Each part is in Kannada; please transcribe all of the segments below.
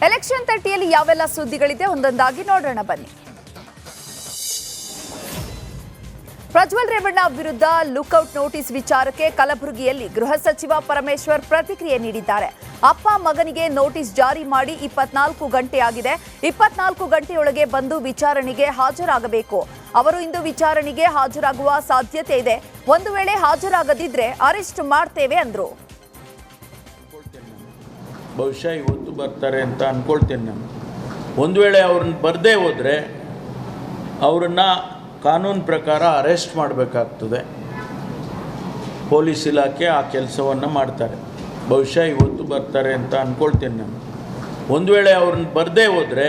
ಎಲೆಕ್ಷನ್ ತಟ್ಟಿಯಲ್ಲಿ ಯಾವೆಲ್ಲ ಸುದ್ದಿಗಳಿದೆ ಒಂದೊಂದಾಗಿ ನೋಡೋಣ ಬನ್ನಿ. ಪ್ರಜ್ವಲ್ ರೇವಣ್ಣ ವಿರುದ್ಧ ಲುಕ್ಔಟ್ ನೋಟಿಸ್ ವಿಚಾರಕ್ಕೆ ಕಲಬುರಗಿಯಲ್ಲಿ ಗೃಹ ಸಚಿವ ಪರಮೇಶ್ವರ್ ಪ್ರತಿಕ್ರಿಯೆ ನೀಡಿದ್ದಾರೆ. ಅಪ್ಪ ಮಗನಿಗೆ ನೋಟಿಸ್ ಜಾರಿ ಮಾಡಿ 24 ಗಂಟೆ ಆಗಿದೆ. 24 ಗಂಟೆಯೊಳಗೆ ಬಂದು ವಿಚಾರಣೆಗೆ ಹಾಜರಾಗಬೇಕು. ಅವರು ಇಂದು ವಿಚಾರಣೆಗೆ ಹಾಜರಾಗುವ ಸಾಧ್ಯತೆ ಇದೆ. ಒಂದು ವೇಳೆ ಹಾಜರಾಗದಿದ್ರೆ ಅರೆಸ್ಟ್ ಮಾಡ್ತೇವೆ ಅಂದ್ರು. ಬಹುಶಃ ಇವತ್ತು ಬರ್ತಾರೆ ಅಂತ ಅನ್ಕೊಳ್ತೇನೆ ನಾನು. ಒಂದು ವೇಳೆ ಅವ್ರನ್ನ ಬರದೇ ಹೋದರೆ ಅವರನ್ನು ಕಾನೂನು ಪ್ರಕಾರ ಅರೆಸ್ಟ್ ಮಾಡಬೇಕಾಗ್ತದೆ. ಪೊಲೀಸ್ ಇಲಾಖೆ ಆ ಕೆಲಸವನ್ನು ಮಾಡ್ತಾರೆ. ಬಹುಶಃ ಇವತ್ತು ಬರ್ತಾರೆ ಅಂತ ಅನ್ಕೊಳ್ತೇನೆ ನಾನು. ಒಂದು ವೇಳೆ ಅವ್ರನ್ನ ಬರದೇ ಹೋದರೆ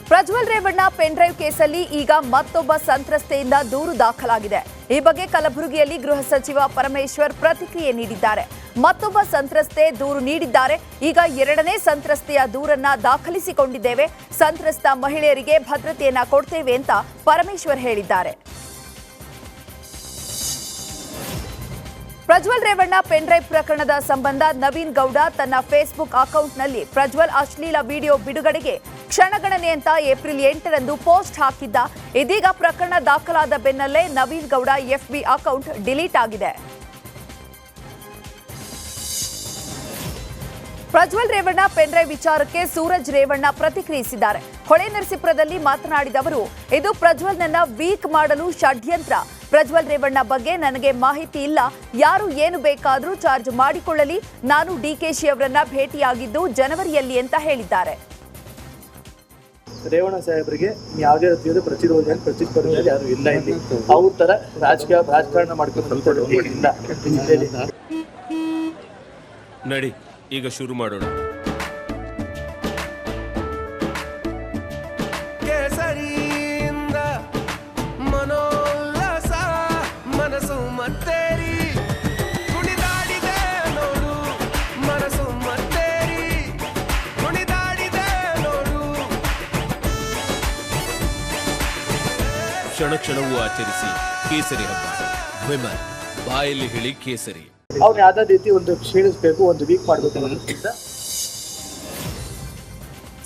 ಪ್ರಜ್ವಲ್ ರೇವಣ್ಣ ಪೆನ್ಡ್ರೈವ್ ಕೇಸಲ್ಲಿ ಈಗ ಮತ್ತೊಬ್ಬ ಸಂತ್ರಸ್ತೆಯಿಂದ ದೂರು ದಾಖಲಾಗಿದೆ. ಈ ಬಗ್ಗೆ ಕಲಬುರಗಿಯಲ್ಲಿ ಗೃಹ ಸಚಿವ ಪರಮೇಶ್ವರ್ ಪ್ರತಿಕ್ರಿಯೆ ನೀಡಿದ್ದಾರೆ. ಮತ್ತೊಬ್ಬ ಸಂತ್ರಸ್ತೆ ದೂರು ನೀಡಿದ್ದಾರೆ. ಈಗ ಎರಡನೇ ಸಂತ್ರಸ್ತೆಯ ದೂರನ್ನ ದಾಖಲಿಸಿಕೊಂಡಿದ್ದೇವೆ. ಸಂತ್ರಸ್ತ ಮಹಿಳೆಯರಿಗೆ ಭದ್ರತೆಯನ್ನ ಕೊಡ್ತೇವೆ ಅಂತ ಪರಮೇಶ್ವರ್ ಹೇಳಿದ್ದಾರೆ. ಪ್ರಜ್ವಲ್ ರೇವಣ್ಣ ಪೆನ್ಡ್ರೈವ್ ಪ್ರಕರಣದ ಸಂಬಂಧ ನವೀನ್ ಗೌಡ ತನ್ನ ಫೇಸ್ಬುಕ್ ಅಕೌಂಟ್ನಲ್ಲಿ ಪ್ರಜ್ವಲ್ ಅಶ್ಲೀಲ ವಿಡಿಯೋ ಬಿಡುಗಡೆಗೆ ಕ್ಷಣಗಣನೆ ಅಂತ ಏಪ್ರಿಲ್ 8ರಂದು ಪೋಸ್ಟ್ ಹಾಕಿದ್ದ. ಇದೀಗ ಪ್ರಕರಣ ದಾಖಲಾದ ಬೆನ್ನಲ್ಲೇ ನವೀನ್ ಗೌಡ ಎಫ್ಬಿ ಅಕೌಂಟ್ ಡಿಲೀಟ್ ಆಗಿದೆ. ಪ್ರಜ್ವಲ್ ರೇವಣ್ಣ ಪೆನ್ಡ್ರೈವ್ ವಿಚಾರಕ್ಕೆ ಸೂರಜ್ ರೇವಣ್ಣ ಪ್ರತಿಕ್ರಿಯಿಸಿದ್ದಾರೆ. ಹೊಳೆನರಸೀಪುರದಲ್ಲಿ ಮಾತನಾಡಿದ ಅವರು, ಇದು ಪ್ರಜ್ವಲ್ನನ್ನ ವೀಕ್ ಮಾಡಲು ಷಡ್ಯಂತ್ರ. ಪ್ರಜ್ವಲ್ ರೇವಣ್ಣ ಬಗ್ಗೆ ನನಗೆ ಮಾಹಿತಿ ಇಲ್ಲ. ಯಾರು ಏನು ಬೇಕಾದರೂ ಚಾರ್ಜ್ ಮಾಡಿಕೊಳ್ಳಲಿ. ನಾನು ಡಿಕೆಶಿ ಅವರನ್ನ ಭೇಟಿಯಾಗಿದ್ದು ಜನವರಿಯಲ್ಲಿ ಅಂತ ಹೇಳಿದ್ದಾರೆ. ರೇವಣ್ಣ ಸಾಹೇಬರಿಗೆ ಯಾವುದೇ ರೀತಿಯ ಪ್ರತಿಸ್ಪರ್ಧೆ ಯಾರು ಇಲ್ಲ. ಇಲ್ಲಿ ಅವ್ರ ತರ ರಾಜಕಾರಣ ಮಾಡ್ಕೊಂಡು ನಡಿ ಈಗ ಶುರು ಮಾಡೋಣ. ಕೇಸರಿಯಿಂದ ಮನೋಲ್ಲಾಸ ಮನಸ್ಸು ಮತ್ತೇರಿ ಕುಣಿದಾಡಿದೆ ನೋಡು. ಮನಸ್ಸು ಮತ್ತೇರಿ ಕುಣಿದಾಡಿದೆ ನೋಡು. ಕ್ಷಣ ಕ್ಷಣವೂ ಆಚರಿಸಿ ಕೇಸರಿ ಹಬ್ಬ. ವಿಮಲ್ ಬಾಯಲ್ಲಿ ಹೇಳಿ ಕೇಸರಿ. ಅವ್ರು ಯಾವ್ದೇ ರೀತಿ ಒಂದು ಕ್ಷೀಣಿಸಬೇಕು, ಒಂದು ವೀಕ್ ಮಾಡಬೇಕು ಅನ್ನೋದ್ರಿಂದ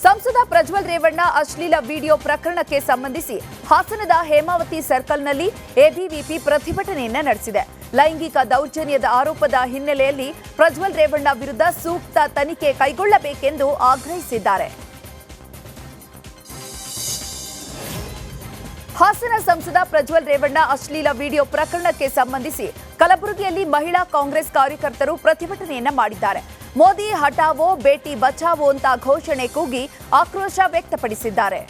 ಸಂಸದ ಪ್ರಜ್ವಲ್ ರೇವಣ್ಣ ಅಶ್ಲೀಲ ವಿಡಿಯೋ ಪ್ರಕರಣಕ್ಕೆ ಸಂಬಂಧಿಸಿ ಹಾಸನದ ಹೇಮಾವತಿ ಸರ್ಕಲ್ನಲ್ಲಿ ಎಬಿವಿಪಿ ಪ್ರತಿಭಟನೆಯನ್ನ ನಡೆಸಿದೆ. ಲೈಂಗಿಕ ದೌರ್ಜನ್ಯದ ಆರೋಪದ ಹಿನ್ನೆಲೆಯಲ್ಲಿ ಪ್ರಜ್ವಲ್ ರೇವಣ್ಣ ವಿರುದ್ಧ ಸೂಕ್ತ ತನಿಖೆ ಕೈಗೊಳ್ಳಬೇಕೆಂದು ಆಗ್ರಹಿಸಿದ್ದಾರೆ. ಹಾಸನ ಸಂಸದ ಪ್ರಜ್ವಲ್ ರೇವಣ್ಣ ಅಶ್ಲೀಲ ವಿಡಿಯೋ ಪ್ರಕರಣಕ್ಕೆ ಸಂಬಂಧಿಸಿ ಕಲಬುರಗಿಯಲ್ಲಿ ಮಹಿಳಾ ಕಾಂಗ್ರೆಸ್ ಕಾರ್ಯಕರ್ತರು ಪ್ರತಿಭಟನೆಯನ್ನ ಮಾಡಿದ್ದಾರೆ. ಮೋದಿ ಹಟಾವೋ ಬೇಟಿ ಬಚಾವೋ ಅಂತ ಘೋಷಣೆ ಕೂಗಿ ಆಕ್ರೋಶ ವ್ಯಕ್ತಪಡಿಸಿದ್ದಾರೆ.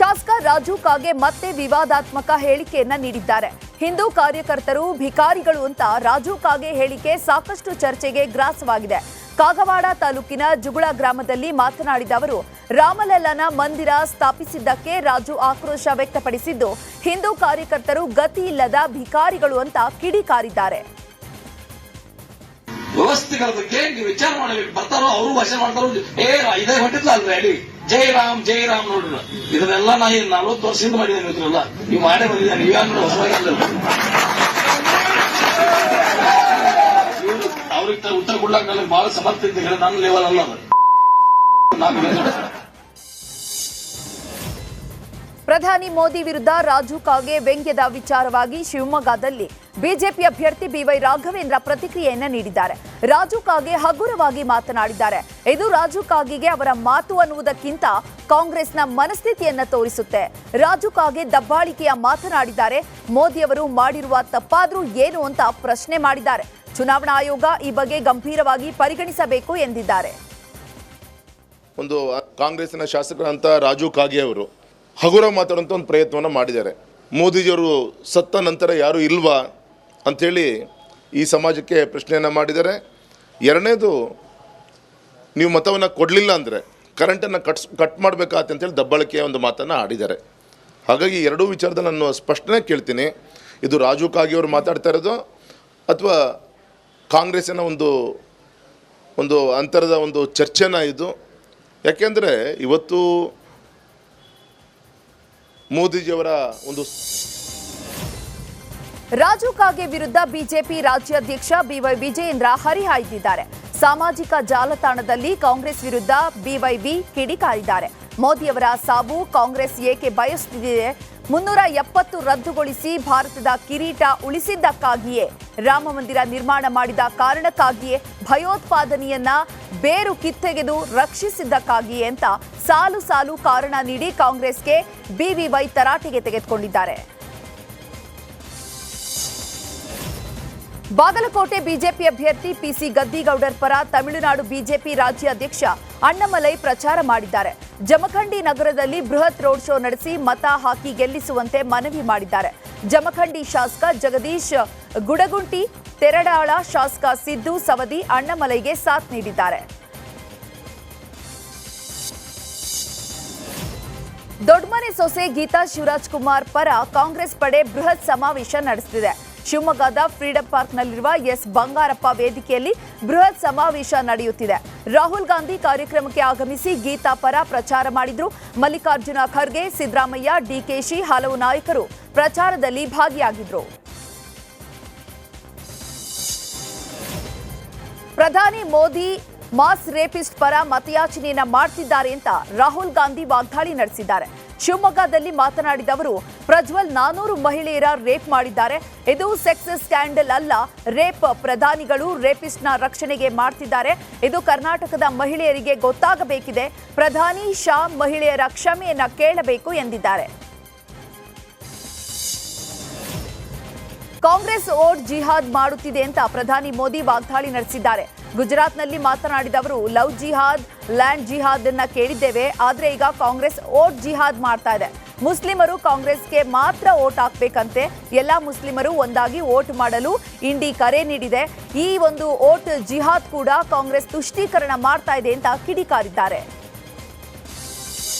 ಶಾಸಕ ರಾಜು ಕಾಗೆ ಮತ್ತೆ ವಿವಾದಾತ್ಮಕ ಹೇಳಿಕೆಯನ್ನ ನೀಡಿದ್ದಾರೆ. ಹಿಂದೂ ಕಾರ್ಯಕರ್ತರು ಭಿಕಾರಿಗಳು ಅಂತ ರಾಜು ಕಾಗೆ ಹೇಳಿಕೆ ಸಾಕಷ್ಟು ಚರ್ಚೆಗೆ ಗ್ರಾಸವಾಗಿದೆ. ಕಾಗವಾಡ ತಾಲೂಕಿನ ಜುಗುಳ ಗ್ರಾಮದಲ್ಲಿ ಮಾತನಾಡಿದ ಅವರು, ರಾಮಲಲ್ಲನ ಮಂದಿರ ಸ್ಥಾಪಿಸಿದ್ದಕ್ಕೆ ರಾಜು ಆಕ್ರೋಶ ವ್ಯಕ್ತಪಡಿಸಿದ್ದು, ಹಿಂದೂ ಕಾರ್ಯಕರ್ತರು ಗತಿ ಇಲ್ಲದ ಭಿಕಾರಿಗಳು ಅಂತ ಕಿಡಿಕಾರಿದ್ದಾರೆ. ವ್ಯವಸ್ಥೆಗಳ ಬಗ್ಗೆ ನೀವು ವಿಚಾರ ಮಾಡಬೇಕು. ಬರ್ತಾರೋ ಅವರು ಭಾಷೆ ಮಾಡ್ತಾರೋ. ಇದೇ ಹೊಟ್ಟಿದ್ಲ ಅಲ್ರಿ ಜೈ ರಾಮ್ ನೋಡ್ರಿ. ಇದನ್ನೆಲ್ಲ ನಾ 40 ವರ್ಷದಿಂದ ಮಾಡಿದ್ದೇನೆ. ಇದ್ರಲ್ಲ ನೀವು ಮಾಡೇ ಬಂದಿದ್ದೆ. ನೀವ್ಯಾರು ಹೊಸವಾಗಿ ಅವ್ರಿಗೆ ಉತ್ತರ ಕೊಡ್ಲಾಕ ನನಗೆ ಬಹಳ ಸಮರ್ಥ ಇದ್ದ. ನನ್ನ ಲೆವೆಲ್ ಅಲ್ಲ ಅದು. ಪ್ರಧಾನಿ ಮೋದಿ ವಿರುದ್ಧ ರಾಜು ಕಾಗೆ ವ್ಯಂಗ್ಯದ ವಿಚಾರವಾಗಿ ಶಿವಮೊಗ್ಗದಲ್ಲಿ ಬಿಜೆಪಿ ಅಭ್ಯರ್ಥಿ ಬಿವೈ ರಾಘವೇಂದ್ರ ಪ್ರತಿಕ್ರಿಯೆಯನ್ನ ನೀಡಿದ್ದಾರೆ. ರಾಜು ಕಾಗೆ ಹಗುರವಾಗಿ ಮಾತನಾಡಿದ್ದಾರೆ. ಇದು ರಾಜು ಕಾಗೆಗೆ ಅವರ ಮಾತು ಅನ್ನುವುದಕ್ಕಿಂತ ಕಾಂಗ್ರೆಸ್ನ ಮನಸ್ಥಿತಿಯನ್ನ ತೋರಿಸುತ್ತೆ. ರಾಜು ಕಾಗೆ ದಬ್ಬಾಳಿಕೆಯ ಮಾತನಾಡಿದ್ದಾರೆ. ಮೋದಿಯವರು ಮಾಡಿರುವ ತಪ್ಪಾದ್ರೂ ಏನು ಅಂತ ಪ್ರಶ್ನೆ ಮಾಡಿದ್ದಾರೆ. ಚುನಾವಣಾ ಆಯೋಗ ಈ ಬಗ್ಗೆ ಗಂಭೀರವಾಗಿ ಪರಿಗಣಿಸಬೇಕು ಎಂದಿದ್ದಾರೆ. ಒಂದು ಕಾಂಗ್ರೆಸ್ಸಿನ ಶಾಸಕರಂತ ರಾಜು ಕಾಗೆ ಅವರು ಹಗುರ ಮಾತಾಡುವಂಥ ಒಂದು ಪ್ರಯತ್ನವನ್ನು ಮಾಡಿದ್ದಾರೆ. ಮೋದಿಜಿಯವರು ಸತ್ತ ನಂತರ ಯಾರು ಇಲ್ವಾ ಅಂಥೇಳಿ ಈ ಸಮಾಜಕ್ಕೆ ಪ್ರಶ್ನೆಯನ್ನು ಮಾಡಿದ್ದಾರೆ. ಎರಡನೇದು, ನೀವು ಮತವನ್ನು ಕೊಡಲಿಲ್ಲ ಅಂದರೆ ಕರೆಂಟನ್ನು ಕಟ್ ಮಾಡಬೇಕಾಗತ್ತೆ ಅಂತೇಳಿ ದಬ್ಬಾಳಿಕೆಯ ಒಂದು ಮಾತನ್ನು ಆಡಿದ್ದಾರೆ. ಹಾಗಾಗಿ ಎರಡೂ ವಿಚಾರದಲ್ಲಿ ನಾನು ಸ್ಪಷ್ಟನೆ ಕೇಳ್ತೀನಿ, ಇದು ರಾಜು ಕಾಗೆ ಅವರು ಮಾತಾಡ್ತಾ ಇರೋದು ಅಥವಾ ಕಾಂಗ್ರೆಸ್ಸಿನ ಒಂದು ಅಂತರದ ಒಂದು ಚರ್ಚೆನ ಇದು. ಯಾಕೆಂದರೆ ಇವತ್ತು ಮೋದಿಜಿಯವರ ಒಂದು ರಾಜು ಕಾಗೆ ವಿರುದ್ಧ ಬಿಜೆಪಿ ರಾಜ್ಯಾಧ್ಯಕ್ಷ ಬಿವೈ ವಿಜಯೇಂದ್ರ ಹರಿಹಾಯ್ದಿದ್ದಾರೆ. ಸಾಮಾಜಿಕ ಜಾಲತಾಣದಲ್ಲಿ ಕಾಂಗ್ರೆಸ್ ವಿರುದ್ಧ ಬಿವೈಬಿ ಕಿಡಿಕಾರಿದ್ದಾರೆ. ಮೋದಿಯವರ ಸಾವು ಕಾಂಗ್ರೆಸ್ ಏಕೆ ಬಯಸುತ್ತಿದೆ? 370 ರದ್ದುಗೊಳಿಸಿ ಭಾರತದ ಕಿರೀಟ ಉಳಿಸಿದ್ದಕ್ಕಾಗಿಯೇ, ರಾಮ ಮಂದಿರ ನಿರ್ಮಾಣ ಮಾಡಿದ ಕಾರಣಕ್ಕಾಗಿಯೇ, ಭಯೋತ್ಪಾದನೆಯನ್ನ ಬೇರು ಕಿತ್ತೆಗೆದು ರಕ್ಷಿಸಿದ್ದಕ್ಕಾಗಿಯೇ ಅಂತ ಸಾಲು ಸಾಲು ಕಾರಣ ನೀಡಿ ಕಾಂಗ್ರೆಸ್ಗೆ ಬಿವಿವೈ ತರಾಟೆಗೆ ತೆಗೆದುಕೊಂಡಿದ್ದಾರೆ. ಬಾಗಲಕೋಟೆ ಬಿಜೆಪಿ ಅಭ್ಯರ್ಥಿ ಪಿಸಿ ಗದ್ದಿಗೌಡರ್ ಪರ ತಮಿಳುನಾಡು ಬಿಜೆಪಿ ರಾಜ್ಯಾಧ್ಯಕ್ಷ ಅಣ್ಣಾಮಲೈ ಪ್ರಚಾರ ಮಾಡಿದ್ದಾರೆ. ಜಮಖಂಡಿ ನಗರದಲ್ಲಿ ಬೃಹತ್ ರೋಡ್ ಶೋ ನಡೆಸಿ ಮತ ಹಾಕಿ ಗೆಲ್ಲಿಸುವಂತೆ ಮನವಿ ಮಾಡಿದ್ದಾರೆ. ಜಮಖಂಡಿ ಶಾಸಕ ಜಗದೀಶ್ ಗುಡಗುಂಟಿ, ತೆರಡಾಳ ಶಾಸಕ ಸಿದ್ದು ಸವದಿ ಅಣ್ಣಾಮಲೈಗೆ ಸಾಥ್ ನೀಡಿದ್ದಾರೆ. ದೊಡ್ಡಮನೆ ಸೊಸೆ ಗೀತಾ ಶಿವರಾಜ್ ಕುಮಾರ್ ಪರ ಕಾಂಗ್ರೆಸ್ ಪಡೆ ಬೃಹತ್ ಸಮಾವೇಶ ನಡೆಸುತ್ತಿದೆ. ಶಿವಮೊಗ್ಗದ ಫ್ರೀಡಂ ಪಾರ್ಕ್ನಲ್ಲಿರುವ ಎಸ್ ಬಂಗಾರಪ್ಪ ವೇದಿಕೆಯಲ್ಲಿ ಬೃಹತ್ ಸಮಾವೇಶ ನಡೆಯುತ್ತಿದೆ. ರಾಹುಲ್ ಗಾಂಧಿ ಕಾರ್ಯಕ್ರಮಕ್ಕೆ ಆಗಮಿಸಿ ಗೀತಾ ಪರ ಪ್ರಚಾರ ಮಾಡಿದ್ರು. ಮಲ್ಲಿಕಾರ್ಜುನ ಖರ್ಗೆ, ಸಿದ್ದರಾಮಯ್ಯ, ಡಿಕೆಶಿ ಹಲವು ನಾಯಕರು ಪ್ರಚಾರದಲ್ಲಿ ಭಾಗಿಯಾಗಿದ್ರು. ಪ್ರಧಾನಿ ಮೋದಿ ಮಾಸ್ ರೇಪಿಸ್ಟ್ ಪರ ಮತಯಾಚನೆಯನ್ನ ಮಾಡ್ತಿದ್ದಾರೆ ಅಂತ ರಾಹುಲ್ ಗಾಂಧಿ ವಾಗ್ದಾಳಿ ನಡೆಸಿದ್ದಾರೆ. ಶಿವಮೊಗ್ಗದಲ್ಲಿ ಮಾತನಾಡಿದ ಅವರು, ಪ್ರಜ್ವಲ್ 400 ಮಹಿಳೆಯರ ರೇಪ್ ಮಾಡಿದ್ದಾರೆ. ಇದು ಸೆಕ್ಸ್ ಸ್ಕ್ಯಾಂಡಲ್ ಅಲ್ಲ, ರೇಪ್. ಪ್ರಧಾನಿಗಳು ರೇಪಿಸ್ಟ್ನ ರಕ್ಷಣೆಗೆ ಮಾಡ್ತಿದ್ದಾರೆ. ಇದು ಕರ್ನಾಟಕದ ಮಹಿಳೆಯರಿಗೆ ಗೊತ್ತಾಗಬೇಕಿದೆ. ಪ್ರಧಾನಿ ಶಾ ಮಹಿಳೆಯರ ಕ್ಷಮೆಯನ್ನ ಕೇಳಬೇಕು ಎಂದಿದ್ದಾರೆ. ಕಾಂಗ್ರೆಸ್ ಓಟ್ ಜಿಹಾದ್ ಮಾಡುತ್ತಿದೆ ಅಂತ ಪ್ರಧಾನಿ ಮೋದಿ ವಾಗ್ದಾಳಿ ನಡೆಸಿದ್ದಾರೆ. ಗುಜರಾತ್ನಲ್ಲಿ ಮಾತನಾಡಿದ ಅವರು, ಲವ್ ಜಿಹಾದ್, ಲ್ಯಾಂಡ್ ಜಿಹಾದ್ ಅನ್ನ ಕೇಳಿದ್ದೇವೆ, ಆದ್ರೆ ಈಗ ಕಾಂಗ್ರೆಸ್ ಓಟ್ ಜಿಹಾದ್ ಮಾಡ್ತಾ ಇದೆ. ಮುಸ್ಲಿಮರು ಕಾಂಗ್ರೆಸ್ಗೆ ಮಾತ್ರ ಓಟ್ ಹಾಕ್ಬೇಕಂತೆ. ಎಲ್ಲಾ ಮುಸ್ಲಿಮರು ಒಂದಾಗಿ ಓಟ್ ಮಾಡಲು ಇಂಡಿ ಕರೆ ನೀಡಿದೆ. ಈ ಒಂದು ಓಟ್ ಜಿಹಾದ್ ಕೂಡ ಕಾಂಗ್ರೆಸ್ ತುಷ್ಟೀಕರಣ ಮಾಡ್ತಾ ಇದೆ ಅಂತ ಕಿಡಿಕಾರಿದ್ದಾರೆ.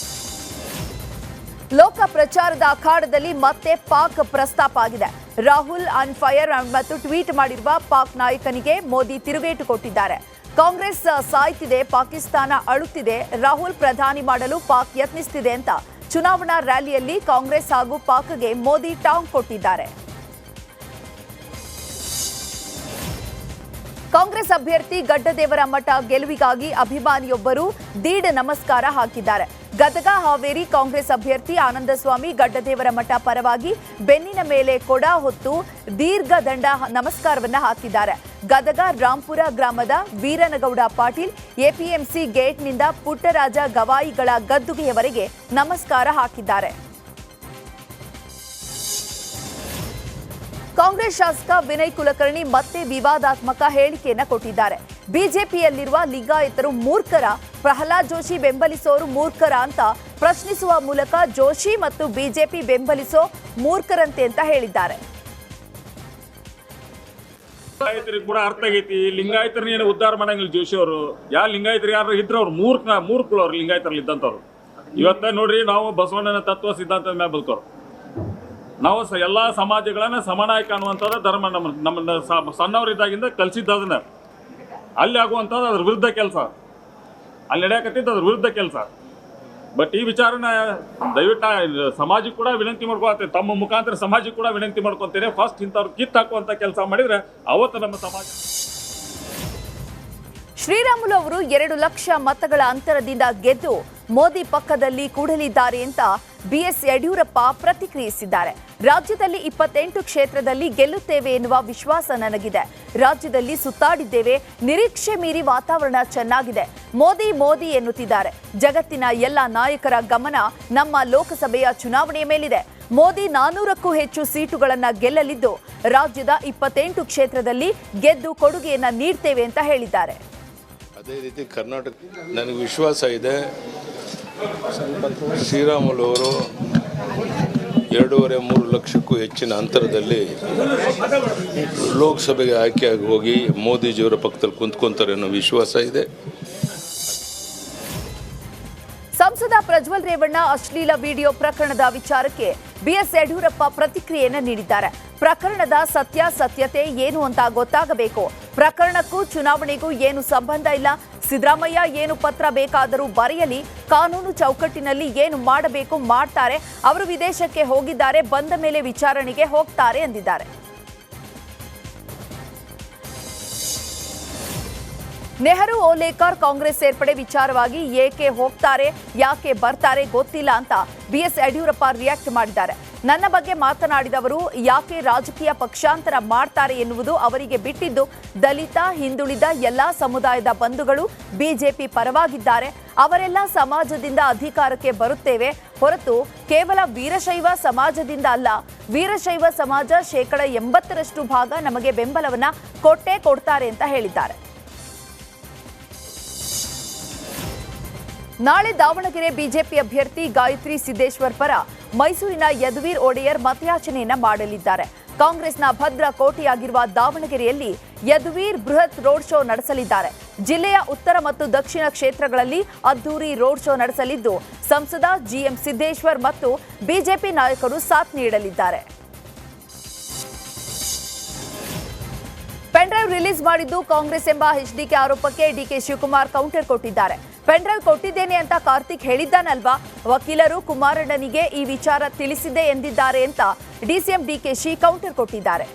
ಲೋಕ ಪ್ರಚಾರದ ಅಖಾಡದಲ್ಲಿ ಮತ್ತೆ ಪಾಕ್ ಪ್ರಸ್ತಾಪ ಆಗಿದೆ. ರಾಹುಲ್ ಆನ್ ಫೈರ್ ಮತ್ತು ಟ್ವೀಟ್ ಮಾಡಿರುವ ಪಾಕ್ ನಾಯಕನಿಗೆ ಮೋದಿ ತಿರುಗೇಟು ಕೊಟ್ಟಿದ್ದಾರೆ. ಕಾಂಗ್ರೆಸ್ ಸಾಯ್ತಿದೆ, ಪಾಕಿಸ್ತಾನ ಅಳುತ್ತಿದೆ, ರಾಹುಲ್ ಪ್ರಧಾನಿ ಮಾಡಲು ಪಾಕ್ ಯತ್ನಿಸುತ್ತಿದೆ ಅಂತ ಚುನಾವಣಾ ರ್ಯಾಲಿಯಲ್ಲಿ ಕಾಂಗ್ರೆಸ್ ಹಾಗೂ ಪಾಕ್ಗೆ ಮೋದಿ ಟಾಂಗ್ ಕೊಟ್ಟಿದ್ದಾರೆ. ಕಾಂಗ್ರೆಸ್ ಅಭ್ಯರ್ಥಿ ಗಡ್ಡದೇವರ ಮಠ ಗೆಲುವಿಗಾಗಿ ಅಭಿಮಾನಿಯೊಬ್ಬರು ದೀಡ್ ನಮಸ್ಕಾರ ಹಾಕಿದ್ದಾರೆ. ಗದಗ ಹಾವೇರಿ ಕಾಂಗ್ರೆಸ್ ಅಭ್ಯರ್ಥಿ ಆನಂದಸ್ವಾಮಿ ಗಡ್ಡದೇವರ ಮಠ ಪರವಾಗಿ ಬೆನ್ನಿನ ಮೇಲೆ ಕೊಡ ಹೊತ್ತು ದೀರ್ಘ ದಂಡ ನಮಸ್ಕಾರವನ್ನ ಹಾಕಿದ್ದಾರೆ. ಗದಗ ರಾಂಪುರ ಗ್ರಾಮದ ವೀರನಗೌಡ ಪಾಟೀಲ್ ಎಪಿಎಂಸಿ ಗೇಟ್ನಿಂದ ಪುಟ್ಟರಾಜ ಗವಾಯಿಗಳ ಗದ್ದುಗೆಯವರೆಗೆ ನಮಸ್ಕಾರ ಹಾಕಿದ್ದಾರೆ. ಕಾಂಗ್ರೆಸ್ ಶಾಸಕ ವಿನಯ್ ಕುಲಕರ್ಣಿ ಮತ್ತೆ ವಿವಾದಾತ್ಮಕ ಹೇಳಿಕೆಯನ್ನ ಕೊಟ್ಟಿದ್ದಾರೆ. ಬಿಜೆಪಿಯಲ್ಲಿರುವ ಲಿಂಗಾಯತರು ಮೂರ್ಖರ, ಪ್ರಹ್ಲಾದ್ ಜೋಶಿ ಬೆಂಬಲಿಸೋರು ಮೂರ್ಖರ ಅಂತ ಪ್ರಶ್ನಿಸುವ ಮೂಲಕ ಜೋಶಿ ಮತ್ತು ಬಿಜೆಪಿ ಬೆಂಬಲಿಸೋ ಮೂರ್ಖರಂತೆ ಅಂತ ಹೇಳಿದ್ದಾರೆ. ಲಿಂಗಾಯತರಿಗೆ ಕೂಡ ಅರ್ಥ ಆಗೈತಿ, ಲಿಂಗಾಯತರನ್ನ ಏನು ಉದ್ಧಾರ ಮಾಡಂಗಿಲ್ಲ ಜೋಶಿ ಅವರು. ಯಾವ ಲಿಂಗಾಯತರು ಯಾರು ಇದ್ರು ಅವ್ರು ಮೂರ್ಖರು, ಅವ್ರು ಲಿಂಗಾಯತರಲ್ಲಿ ಇದ್ದಂಥವ್ರು. ಇವತ್ತ ನೋಡ್ರಿ, ನಾವು ಬಸವಣ್ಣನ ತತ್ವ ಸಿದ್ಧಾಂತದ ಮೇಲೆ ಬದುಕೋರು. ನಾವು ಎಲ್ಲ ಸಮಾಜಗಳನ್ನ ಸಮಾನಾಯ ಕಾಣುವಂಥದ್ದು ಧರ್ಮ ನಮ್ಮ ಸಣ್ಣವರಿದ್ದಾಗಿಂದ ಕಲಿಸಿದ್ದದನ್ನ. ಅಲ್ಲಿ ಆಗುವಂಥದ್ದು ಅದ್ರ ವಿರುದ್ಧ ಕೆಲಸ, ಅಲ್ಲಿ ನಡೆಯಕತ್ತಿದ್ದು ಅದ್ರ ವಿರುದ್ಧ ಕೆಲಸ. ಬಟ್ ಈ ವಿಚಾರನ ದಯವಿಟ್ಟು ಸಮಾಜಕ್ಕೆ ಕೂಡ ವಿನಂತಿ ಮಾಡ್ಕೊಳ್ತೇನೆ, ತಮ್ಮ ಮುಖಾಂತರ ಸಮಾಜಕ್ಕೆ ಕೂಡ ವಿನಂತಿ ಮಾಡ್ಕೊತೇನೆ. ಫಸ್ಟ್ ಇಂಥವ್ರು ಕಿತ್ತಾಕುವಂಥ ಕೆಲಸ ಮಾಡಿದ್ರೆ ಅವತ್ತು ನಮ್ಮ ಸಮಾಜ. ಶ್ರೀರಾಮುಲು ಅವರು 2 ಲಕ್ಷ ಮತಗಳ ಅಂತರದಿಂದ ಗೆದ್ದು ಮೋದಿ ಪಕ್ಕದಲ್ಲಿ ಕೂಡಲಿದ್ದಾರೆ ಅಂತ ಬಿಎಸ್ ಯಡಿಯೂರಪ್ಪ ಪ್ರತಿಕ್ರಿಯಿಸಿದ್ದಾರೆ. ರಾಜ್ಯದಲ್ಲಿ 28 ಕ್ಷೇತ್ರದಲ್ಲಿ ಗೆಲ್ಲುತ್ತೇವೆ ಎನ್ನುವ ವಿಶ್ವಾಸ ನನಗಿದೆ. ರಾಜ್ಯದಲ್ಲಿ ಸುತ್ತಾಡಿದ್ದೇವೆ, ನಿರೀಕ್ಷೆ ಮೀರಿ ವಾತಾವರಣ ಚೆನ್ನಾಗಿದೆ. ಮೋದಿ ಮೋದಿ ಎನ್ನುತ್ತಿದ್ದಾರೆ. ಜಗತ್ತಿನ ಎಲ್ಲ ನಾಯಕರ ಗಮನ ನಮ್ಮ ಲೋಕಸಭೆಯ ಚುನಾವಣೆಯ ಮೇಲಿದೆ. ಮೋದಿ 400ಕ್ಕೂ ಹೆಚ್ಚು ಸೀಟುಗಳನ್ನು ಗೆಲ್ಲಲಿದ್ದು ರಾಜ್ಯದ 28 ಕ್ಷೇತ್ರದಲ್ಲಿ ಗೆದ್ದು ಕೊಡುಗೆಯನ್ನ ನೀಡ್ತೇವೆ ಅಂತ ಹೇಳಿದ್ದಾರೆ. ಅದೇ ರೀತಿ ಕರ್ನಾಟಕ ನನಗೆ ವಿಶ್ವಾಸ ಇದೆ, ಶ್ರೀರಾಮುಲು ಅವರು 2.5-3 ಲಕ್ಷಕ್ಕೂ ಹೆಚ್ಚಿನ ಅಂತರದಲ್ಲಿ ಲೋಕಸಭೆಗೆ ಆಯ್ಕೆಯಾಗಿ ಹೋಗಿ ಮೋದಿಜಿಯವರ ಪಕ್ಕದಲ್ಲಿ ಕುಂತ್ಕೊಂತಾರೆ ಅನ್ನೋ ವಿಶ್ವಾಸ ಇದೆ. ಸಂಸದ ಪ್ರಜ್ವಲ್ ರೇವಣ್ಣ ಅಶ್ಲೀಲ ವಿಡಿಯೋ ಪ್ರಕರಣದ ವಿಚಾರಕ್ಕೆ ಬಿಎಸ್ ಯಡಿಯೂರಪ್ಪ ಪ್ರತಿಕ್ರಿಯೆಯನ್ನು ನೀಡಿದ್ದಾರೆ. ಪ್ರಕರಣದ ಸತ್ಯಾಸತ್ಯತೆ ಏನು ಅಂತ ಗೊತ್ತಾಗಬೇಕು. ಪ್ರಕರಣಕ್ಕೂ ಚುನಾವಣೆಗೂ ಏನು ಸಂಬಂಧ ಇಲ್ಲ. ಸಿದ್ದರಾಮಯ್ಯ ಏನು ಪತ್ರ ಬೇಕಾದರೂ ಬರೆಯಲಿ, ಕಾನೂನು ಚೌಕಟ್ಟಿನಲ್ಲಿ ಏನು ಮಾಡಬೇಕು ಮಾಡ್ತಾರೆ. ಅವರು ವಿದೇಶಕ್ಕೆ ಹೋಗಿದ್ದಾರೆ, ಬಂದ ಮೇಲೆ ವಿಚಾರಣೆಗೆ ಹೋಗ್ತಾರೆ ಎಂದಿದ್ದಾರೆ. ನೆಹರು ಓಲೇಕರ್ ಕಾಂಗ್ರೆಸ್ ಸೇರ್ಪಡೆ ವಿಚಾರವಾಗಿ ಏಕೆ ಹೋಗ್ತಾರೆ ಯಾಕೆ ಬರ್ತಾರೆ ಗೊತ್ತಿಲ್ಲ ಅಂತ ಬಿಎಸ್ ಯಡಿಯೂರಪ್ಪ ರಿಯಾಕ್ಟ್ ಮಾಡಿದ್ದಾರೆ. ನನ್ನ ಬಗ್ಗೆ ಮಾತನಾಡಿದವರು ಯಾಕೆ ರಾಜಕೀಯ ಪಕ್ಷಾಂತರ ಮಾಡ್ತಾರೆ ಎನ್ನುವುದು ಅವರಿಗೆ ಬಿಟ್ಟಿದ್ದು. ದಲಿತ, ಹಿಂದುಳಿದ ಎಲ್ಲಾ ಸಮುದಾಯದ ಬಂಧುಗಳು ಬಿಜೆಪಿ ಪರವಾಗಿದ್ದಾರೆ. ಅವರೆಲ್ಲ ಸಮಾಜದಿಂದ ಅಧಿಕಾರಕ್ಕೆ ಬರುತ್ತೇವೆ ಹೊರತು ಕೇವಲ ವೀರಶೈವ ಸಮಾಜದಿಂದ ಅಲ್ಲ. ವೀರಶೈವ ಸಮಾಜ 80% ಭಾಗ ನಮಗೆ ಬೆಂಬಲವನ್ನ ಕೊಟ್ಟೇ ಕೊಡ್ತಾರೆ ಅಂತ ಹೇಳಿದ್ದಾರೆ. ನಾಳೆ ದಾವಣಗೆರೆ ಬಿಜೆಪಿ ಅಭ್ಯರ್ಥಿ ಗಾಯತ್ರಿ ಸಿದ್ದೇಶ್ವರ್ ಪರ ಮೈಸೂರಿನ ಯದುವೀರ್ ಒಡೆಯರ್ ಮತಯಾಚನೆಯನ್ನ ಮಾಡಲಿದ್ದಾರೆ. ಕಾಂಗ್ರೆಸ್ನ ಭದ್ರ ಕೋಟೆಯಾಗಿರುವ ದಾವಣಗೆರೆಯಲ್ಲಿ ಯದುವೀರ್ ಬೃಹತ್ ರೋಡ್ ಶೋ ನಡೆಸಲಿದ್ದಾರೆ. ಜಿಲ್ಲೆಯ ಉತ್ತರ ಮತ್ತು ದಕ್ಷಿಣ ಕ್ಷೇತ್ರಗಳಲ್ಲಿ ಅದ್ದೂರಿ ರೋಡ್ ಶೋ ನಡೆಸಲಿದ್ದು ಸಂಸದ ಜಿಎಂ ಸಿದ್ದೇಶ್ವರ್ ಮತ್ತು ಬಿಜೆಪಿ ನಾಯಕರು ಸಾಥ್ ನೀಡಲಿದ್ದಾರೆ. ಪೆನ್ಡ್ರೈವ್ ರಿಲೀಸ್ ಮಾಡಿದ್ದು ಕಾಂಗ್ರೆಸ್ ಎಂಬ ಎಚ್ಡಿಕೆ ಆರೋಪಕ್ಕೆ ಡಿಕೆ ಶಿವಕುಮಾರ್ ಕೌಂಟರ್ ಕೊಟ್ಟಿದ್ದಾರೆ. ಪೆನ್ಡ್ರೈವ್ ಕೊಟ್ಟಿದ್ದೇನೆ ಅಂತ ಕಾರ್ತಿಕ್ ಹೇಳಿದ್ದಾನಲ್ವಾ, ವಕೀಲರು ಕುಮಾರಣ್ಣನಿಗೆ ಈ ವಿಚಾರ ತಿಳಿಸಿದೆ ಎಂದಿದ್ದಾರೆ ಅಂತ ಡಿಸಿಎಂ ಡಿಕೆಶಿ ಕೌಂಟರ್ ಕೊಟ್ಟಿದ್ದಾರೆ.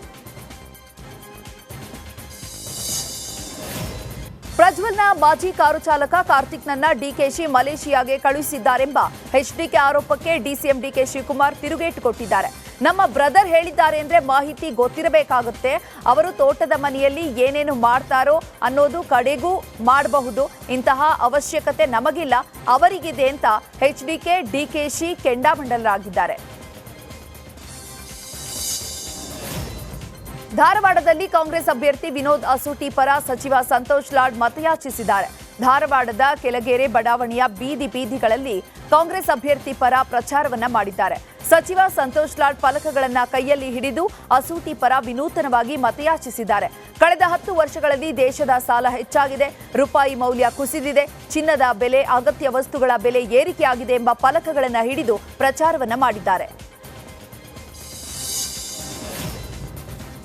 ಪ್ರಜ್ವಲ್ನ ಮಾಜಿ ಕಾರು ಚಾಲಕ ಕಾರ್ತಿಕ್ನನ್ನ ಡಿಕೆಶಿ ಮಲೇಷಿಯಾಗೆ ಕಳುಹಿಸಿದ್ದಾರೆಂಬ ಎಚ್ಡಿಕೆ ಆರೋಪಕ್ಕೆ ಡಿಸಿಎಂ ಡಿಕೆ ಶಿವಕುಮಾರ್ ತಿರುಗೇಟು ಕೊಟ್ಟಿದ್ದಾರೆ. ನಮ್ಮ ಬ್ರದರ್ ಹೇಳಿದ್ದಾರೆ ಅಂದ್ರೆ ಮಾಹಿತಿ ಗೊತ್ತಿರಬೇಕಾಗುತ್ತೆ. ಅವರು ತೋಟದ ಮನೆಯಲ್ಲಿ ಏನೇನು ಮಾಡ್ತಾರೋ ಅನ್ನೋದು ಕಡೆಗೂ ಮಾಡಬಹುದು. ಇಂತಹ ಅವಶ್ಯಕತೆ ನಮಗಿಲ್ಲ, ಅವರಿಗಿದೆ ಅಂತ ಎಚ್ಡಿಕೆ ಡಿಕೆಶಿ ಕೆಂಡಾಮಂಡಲರಾಗಿದ್ದಾರೆ. ಧಾರವಾಡದಲ್ಲಿ ಕಾಂಗ್ರೆಸ್ ಅಭ್ಯರ್ಥಿ ವಿನೋದ್ ಅಸೂಟಿ ಪರ ಸಚಿವ ಸಂತೋಷ್ ಲಾಡ್ ಮತಯಾಚಿಸಿದ್ದಾರೆ. ಧಾರವಾಡದ ಕೆಳಗೆರೆ ಬಡಾವಣೆಯ ಬೀದಿ ಬೀದಿಗಳಲ್ಲಿ ಕಾಂಗ್ರೆಸ್ ಅಭ್ಯರ್ಥಿ ಪರ ಪ್ರಚಾರವನ್ನ ಮಾಡಿದ್ದಾರೆ. ಸಚಿವ ಸಂತೋಷ್ ಲಾಡ್ ಫಲಕಗಳನ್ನ ಕೈಯಲ್ಲಿ ಹಿಡಿದು ಅಸೂಟಿ ಪರ ವಿನೂತನವಾಗಿ ಮತಯಾಚಿಸಿದ್ದಾರೆ. ಕಳೆದ 10 ವರ್ಷಗಳಲ್ಲಿ ದೇಶದ ಸಾಲ ಹೆಚ್ಚಾಗಿದೆ, ರೂಪಾಯಿ ಮೌಲ್ಯ ಕುಸಿದಿದೆ, ಚಿನ್ನದ ಬೆಲೆ, ಅಗತ್ಯ ವಸ್ತುಗಳ ಬೆಲೆ ಏರಿಕೆಯಾಗಿದೆ ಎಂಬ ಫಲಕಗಳನ್ನ ಹಿಡಿದು ಪ್ರಚಾರವನ್ನ ಮಾಡಿದ್ದಾರೆ.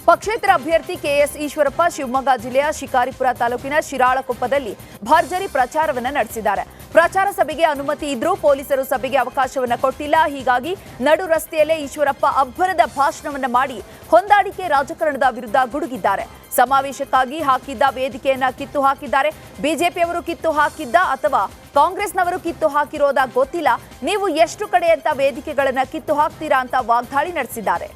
ಪಕ್ಷೇತರ ಅಭ್ಯರ್ಥಿ ಕೆಎಸ್ ಈಶ್ವರಪ್ಪ ಶಿವಮೊಗ್ಗ ಜಿಲ್ಲೆಯ ಶಿಕಾರಿಪುರ ತಾಲೂಕಿನ ಶಿರಾಳಕೊಪ್ಪದಲ್ಲಿ ಭರ್ಜರಿ ಪ್ರಚಾರವನ್ನ ನಡೆಸಿದ್ದಾರೆ. ಪ್ರಚಾರ ಸಭೆಗೆ ಅನುಮತಿ ಇದ್ರೂ ಪೊಲೀಸರು ಸಭೆಗೆ ಅವಕಾಶವನ್ನ ಕೊಟ್ಟಿಲ್ಲ. ಹೀಗಾಗಿ ನಡು ರಸ್ತೆಯಲ್ಲೇ ಈಶ್ವರಪ್ಪ ಅಬ್ಬರದ ಭಾಷಣವನ್ನ ಮಾಡಿ ಹೊಂದಾಣಿಕೆ ರಾಜಕಾರಣದ ವಿರುದ್ಧ ಗುಡುಗಿದ್ದಾರೆ. ಸಮಾವೇಶಕ್ಕಾಗಿ ಹಾಕಿದ್ದ ವೇದಿಕೆಯನ್ನ ಕಿತ್ತು ಹಾಕಿದ್ದಾರೆ. ಬಿಜೆಪಿಯವರು ಕಿತ್ತು ಹಾಕಿದ್ದ ಅಥವಾ ಕಾಂಗ್ರೆಸ್ನವರು ಕಿತ್ತು ಹಾಕಿರೋದ ಗೊತ್ತಿಲ್ಲ. ನೀವು ಎಷ್ಟು ಕಡೆ ಅಂತ ವೇದಿಕೆಗಳನ್ನ ಕಿತ್ತು ಹಾಕ್ತೀರಾ ಅಂತ ವಾಗ್ದಾಳಿ ನಡೆಸಿದ್ದಾರೆ.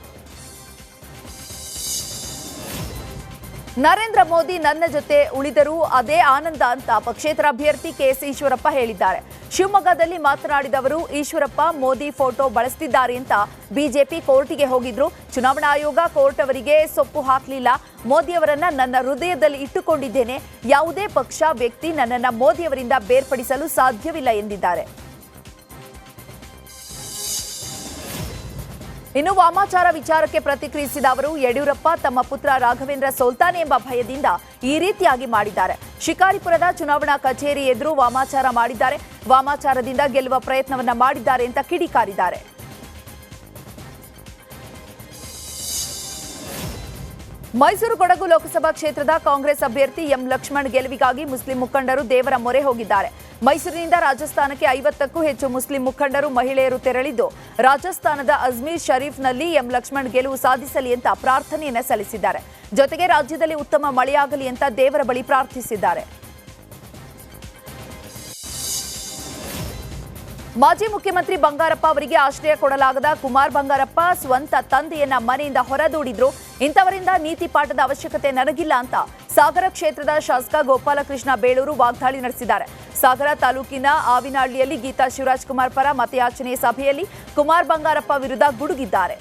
ನರೇಂದ್ರ ಮೋದಿ ನನ್ನ ಜೊತೆ ಉಳಿದರೂ ಅದೇ ಆನಂದ ಅಂತ ಪಕ್ಷೇತರ ಅಭ್ಯರ್ಥಿ ಕೆಎಸ್ ಈಶ್ವರಪ್ಪ ಹೇಳಿದ್ದಾರೆ. ಶಿವಮೊಗ್ಗದಲ್ಲಿ ಮಾತನಾಡಿದ ಅವರು, ಈಶ್ವರಪ್ಪ ಮೋದಿ ಫೋಟೋ ಬಳಸ್ತಿದ್ದಾರೆ ಅಂತ ಬಿಜೆಪಿ ಕೋರ್ಟಿಗೆ ಹೋಗಿದ್ರು. ಚುನಾವಣಾ ಆಯೋಗ ಕೋರ್ಟ್ ಅವರಿಗೆ ಸೊಪ್ಪು ಹಾಕಲಿಲ್ಲ. ಮೋದಿಯವರನ್ನ ನನ್ನ ಹೃದಯದಲ್ಲಿ ಇಟ್ಟುಕೊಂಡಿದ್ದೇನೆ. ಯಾವುದೇ ಪಕ್ಷ, ವ್ಯಕ್ತಿ ನನ್ನನ್ನ ಮೋದಿಯವರಿಂದ ಬೇರ್ಪಡಿಸಲು ಸಾಧ್ಯವಿಲ್ಲ ಎಂದಿದ್ದಾರೆ. ಇನ್ನು ವಾಮಾಚಾರ ವಿಚಾರಕ್ಕೆ ಪ್ರತಿಕ್ರಿಯಿಸಿದ ಅವರು, ಯಡಿಯೂರಪ್ಪ ತಮ್ಮ ಪುತ್ರ ರಾಘವೇಂದ್ರ ಸೋಲ್ತಾನೆ ಎಂಬ ಭಯದಿಂದ ಈ ರೀತಿಯಾಗಿ ಮಾಡಿದ್ದಾರೆ. ಶಿಕಾರಿಪುರದ ಚುನಾವಣಾ ಕಚೇರಿ ಎದುರು ವಾಮಾಚಾರ ಮಾಡಿದ್ದಾರೆ. ವಾಮಾಚಾರದಿಂದ ಗೆಲ್ಲುವ ಪ್ರಯತ್ನವನ್ನ ಮಾಡಿದ್ದಾರೆ ಅಂತ ಕಿಡಿಕಾರಿದ್ದಾರೆ. ಮೈಸೂರು ಕೊಡಗು ಲೋಕಸಭಾ ಕ್ಷೇತ್ರದ ಕಾಂಗ್ರೆಸ್ ಅಭ್ಯರ್ಥಿ ಎಂ ಲಕ್ಷ್ಮಣ್ ಗೆಲುವಿಗಾಗಿ ಮುಸ್ಲಿಂ ಮುಖಂಡರು ದೇವರ ಮೊರೆ ಹೋಗಿದ್ದಾರೆ. ಮೈಸೂರಿನಿಂದ ರಾಜಸ್ಥಾನಕ್ಕೆ 50ಕ್ಕೂ ಹೆಚ್ಚು ಮುಸ್ಲಿಂ ಮುಖಂಡರು, ಮಹಿಳೆಯರು ತೆರಳಿದ್ದು ರಾಜಸ್ಥಾನದ ಅಜ್ಮೀರ್ ಶರೀಫ್ನಲ್ಲಿ ಎಂ ಲಕ್ಷ್ಮಣ್ ಗೆಲುವು ಸಾಧಿಸಲಿ ಅಂತ ಪ್ರಾರ್ಥನೆಯನ್ನ ಸಲ್ಲಿಸಿದ್ದಾರೆ. ಜೊತೆಗೆ ರಾಜ್ಯದಲ್ಲಿ ಉತ್ತಮ ಮಳೆಯಾಗಲಿ ಅಂತ ದೇವರ ಬಳಿ ಪ್ರಾರ್ಥಿಸಿದ್ದಾರೆ. ಮಾಜಿ ಮುಖ್ಯಮಂತ್ರಿ ಬಂಗಾರಪ್ಪ ಅವರಿಗೆ ಆಶ್ರಯ ಕೊಡಲಾಗದ ಕುಮಾರ್ ಬಂಗಾರಪ್ಪ ಸ್ವಂತ ತಂದೆಯನ್ನ ಮನೆಯಿಂದ ಹೊರದೂಡಿದ್ರು. ಇಂಥವರಿಂದ ನೀತಿ ಪಾಠದ ಅವಶ್ಯಕತೆ ನನಗಿಲ್ಲ ಅಂತ ಸಾಗರ ಕ್ಷೇತ್ರದ ಶಾಸಕ ಗೋಪಾಲಕೃಷ್ಣ ಬೇಳೂರು ವಾಗ್ದಾಳಿ ನಡೆಸಿದ್ದಾರೆ. ಸಾಗರ ತಾಲೂಕಿನ ಆವಿನಹಳ್ಳಿಯಲ್ಲಿ ಗೀತಾ ಶಿವರಾಜ್ ಕುಮಾರ್ ಪರ ಮತಯಾಚನೆ ಸಭೆಯಲ್ಲಿ ಕುಮಾರ್ ಬಂಗಾರಪ್ಪ ವಿರುದ್ಧ ಗುಡುಗಿದ್ದಾರೆ.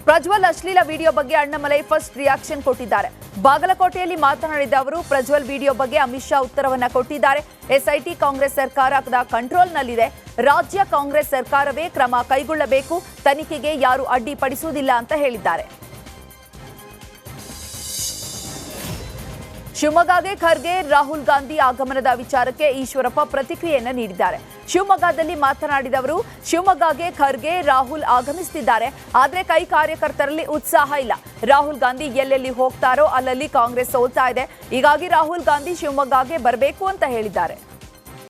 ಪ್ರಜ್ವಲ್ ಅಶ್ಲೀಲ ವಿಡಿಯೋ ಬಗ್ಗೆ ಅಣ್ಣಾಮಲೈ ಫಸ್ಟ್ ರಿಯಾಕ್ಷನ್ ಕೊಟ್ಟಿದ್ದಾರೆ. ಬಾಗಲಕೋಟೆಯಲ್ಲಿ ಮಾತನಾಡಿದ ಅವರು, ಪ್ರಜ್ವಲ್ ವಿಡಿಯೋ ಬಗ್ಗೆ ಅಮಿತ್ ಶಾ ಉತ್ತರವನ್ನ ಕೊಟ್ಟಿದ್ದಾರೆ. ಎಸ್ಐಟಿ ಕಾಂಗ್ರೆಸ್ ಸರ್ಕಾರದ ಕಂಟ್ರೋಲ್ನಲ್ಲಿದೆ. ರಾಜ್ಯ ಕಾಂಗ್ರೆಸ್ ಸರ್ಕಾರವೇ ಕ್ರಮ ಕೈಗೊಳ್ಳಬೇಕು. ತನಿಖೆಗೆ ಯಾರು ಅಡ್ಡಿಪಡಿಸುವುದಿಲ್ಲ ಅಂತ ಹೇಳಿದ್ದಾರೆ. ಶಿವಮೊಗ್ಗಗೆ ಖರ್ಗೆ ರಾಹುಲ್ ಗಾಂಧಿ ಆಗಮನದ ವಿಚಾರಕ್ಕೆ ಈಶ್ವರಪ್ಪ ಪ್ರತಿಕ್ರಿಯೆಯನ್ನು ನೀಡಿದ್ದಾರೆ. ಶಿವಮೊಗ್ಗದಲ್ಲಿ ಮಾತನಾಡಿದ ಅವರು, ಶಿವಮೊಗ್ಗಗೆ ಖರ್ಗೆ ರಾಹುಲ್ ಆಗಮಿಸುತ್ತಿದ್ದಾರೆ. ಆದರೆ ಕೈ ಕಾರ್ಯಕರ್ತರಲ್ಲಿ ಉತ್ಸಾಹ ಇಲ್ಲ. ರಾಹುಲ್ ಗಾಂಧಿ ಎಲ್ಲೆಲ್ಲಿ ಹೋಗ್ತಾರೋ ಅಲ್ಲಲ್ಲಿ ಕಾಂಗ್ರೆಸ್ ಸೋಲ್ತಾ ಇದೆ. ಹೀಗಾಗಿ ರಾಹುಲ್ ಗಾಂಧಿ ಶಿವಮೊಗ್ಗಗೆ ಬರಬೇಕು ಅಂತ ಹೇಳಿದ್ದಾರೆ.